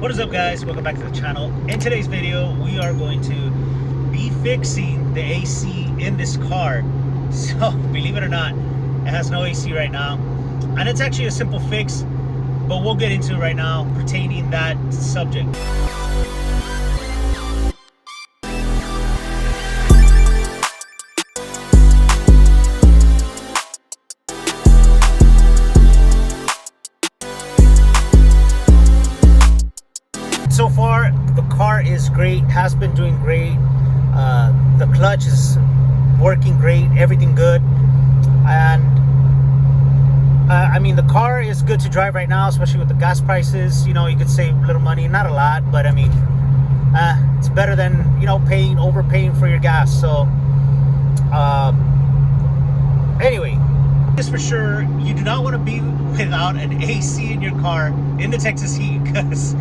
What is up, guys? Welcome back to the channel. In today's video we are going to be fixing the AC in this car. So believe it or not, it has no AC right now, and it's actually a simple fix, but we'll get into it right now pertaining that subject. So far the car is great, has been doing great. The clutch is working great, everything good, and I mean, the car is good to drive right now, especially with the gas prices. You know, you could save a little money, not a lot, but I mean, it's better than, you know, overpaying for your gas. So anyway, just for sure, you do not want to be without an AC in your car in the Texas heat, because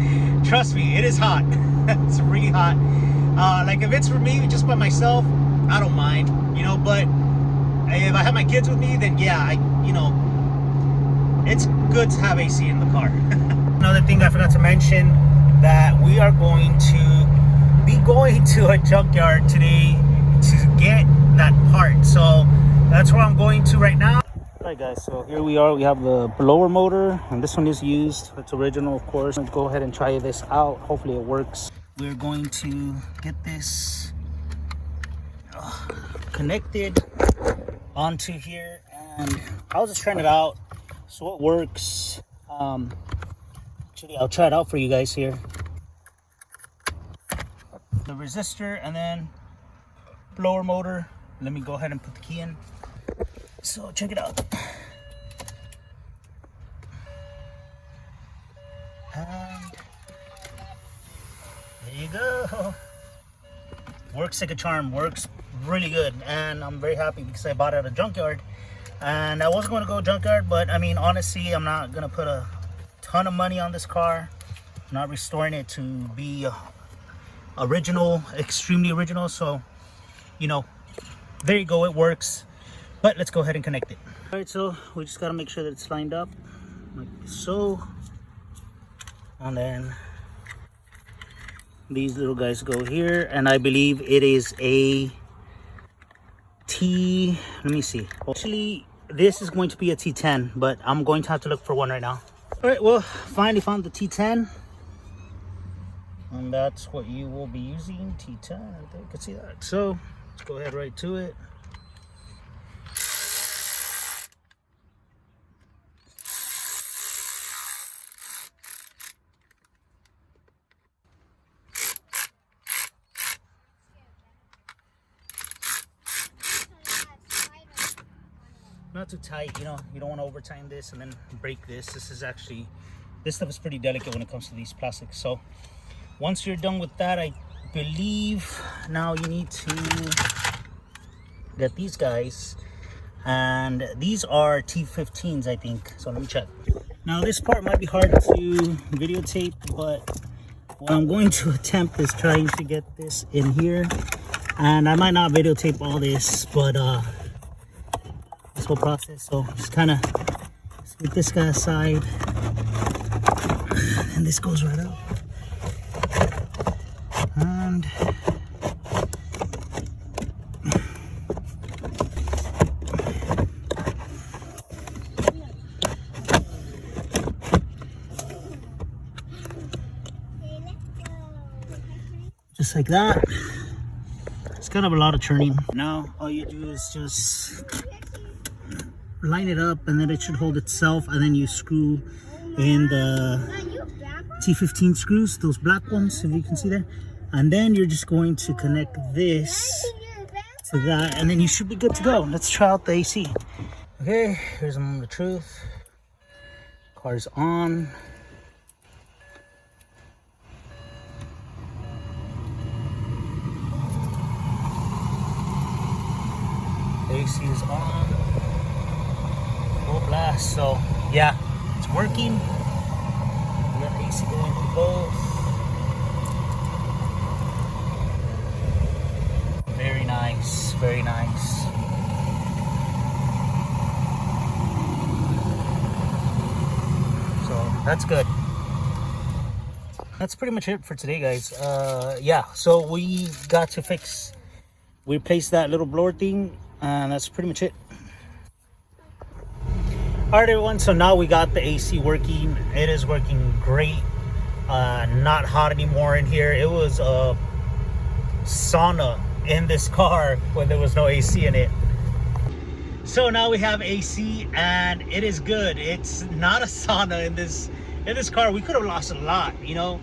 trust me, it is hot. It's really hot. Like if it's for me just by myself, I don't mind, you know, but if I have my kids with me, then yeah, you know, it's good to have AC in the car. Another thing I forgot to mention, that we are going to be going to a junkyard today to get that part. So that's where I'm going to right now. Alright guys, so here we are. We have the blower motor, and this one is used. It's original, of course. Let's go ahead and try this out. Hopefully it works. We're going to get this connected onto here, and I was just trying it out, so it works. Actually, I'll try it out for you guys here. The resistor and then blower motor. Let me go ahead and put the key in. So check it out. And there you go. Works like a charm. Works really good, and I'm very happy because I bought it at a junkyard. And I was going to go junkyard, but I mean, honestly, I'm not gonna put a ton of money on this car. I'm not restoring it to be original, extremely original. So, you know, there you go. It works. But let's go ahead and connect it. All right, so we just gotta make sure that it's lined up like so, and then these little guys go here, and I believe it is a T. Let me see. Actually, this is going to be a T10, but I'm going to have to look for one right now. All right, well, finally found the T10, and that's what you will be using. T10. I think you can see that. So let's go ahead right to it. Not too tight, you know, you don't want to overtime this and then break this. This stuff is pretty delicate when it comes to these plastics. So once you're done with that, I believe now you need to get these guys, and these are T15s, I think. So let me check. Now this part might be hard to videotape, but what I'm going to attempt is trying to get this in here, and I might not videotape all this, but this whole process. So just kind of get this guy aside, and this goes right up, and just like that. It's kind of a lot of churning. Now all you do is just line it up, and then it should hold itself, and then you screw in the T15 screws, those black ones, if you can see there, and then you're just going to connect this to that, and then you should be good to go. Let's try out the AC. Okay, here's the moment of truth. Car's on. AC is on. Full blast. So yeah, it's working. We got AC going through both. Very nice, very nice. So that's good. that's pretty much it for today, guys. Yeah, so we got to we replaced that little blower thing, and that's pretty much it. All right, everyone, so now we got the AC working. It is working great. Not hot anymore in here. It was a sauna in this car when there was no AC in it. So now we have AC, and it is good. It's not a sauna in this car. We could have lost a lot, you know,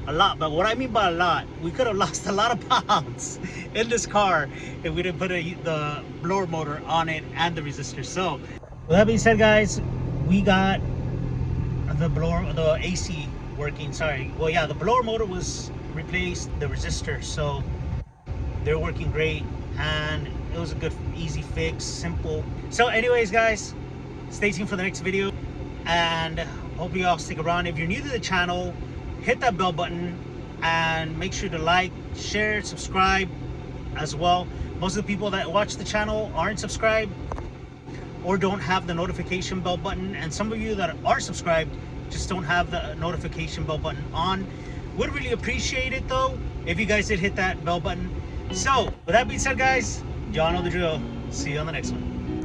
a lot. But what I mean by a lot, we could have lost a lot of pounds in this car if we didn't put the blower motor on it and the resistor. So with that being said, guys, we got the AC working. Sorry, well, yeah, the blower motor was replaced, the resistor, so they're working great, and it was a good, easy fix, simple. So anyways, guys, stay tuned for the next video, and hope you all stick around. If you're new to the channel, hit that bell button and make sure to like, share, subscribe as well. Most of the people that watch the channel aren't subscribed or don't have the notification bell button, and some of you that are subscribed just don't have the notification bell button on. Would really appreciate it though if you guys did hit that bell button. So with that being said, guys, y'all know the drill. See you on the next one.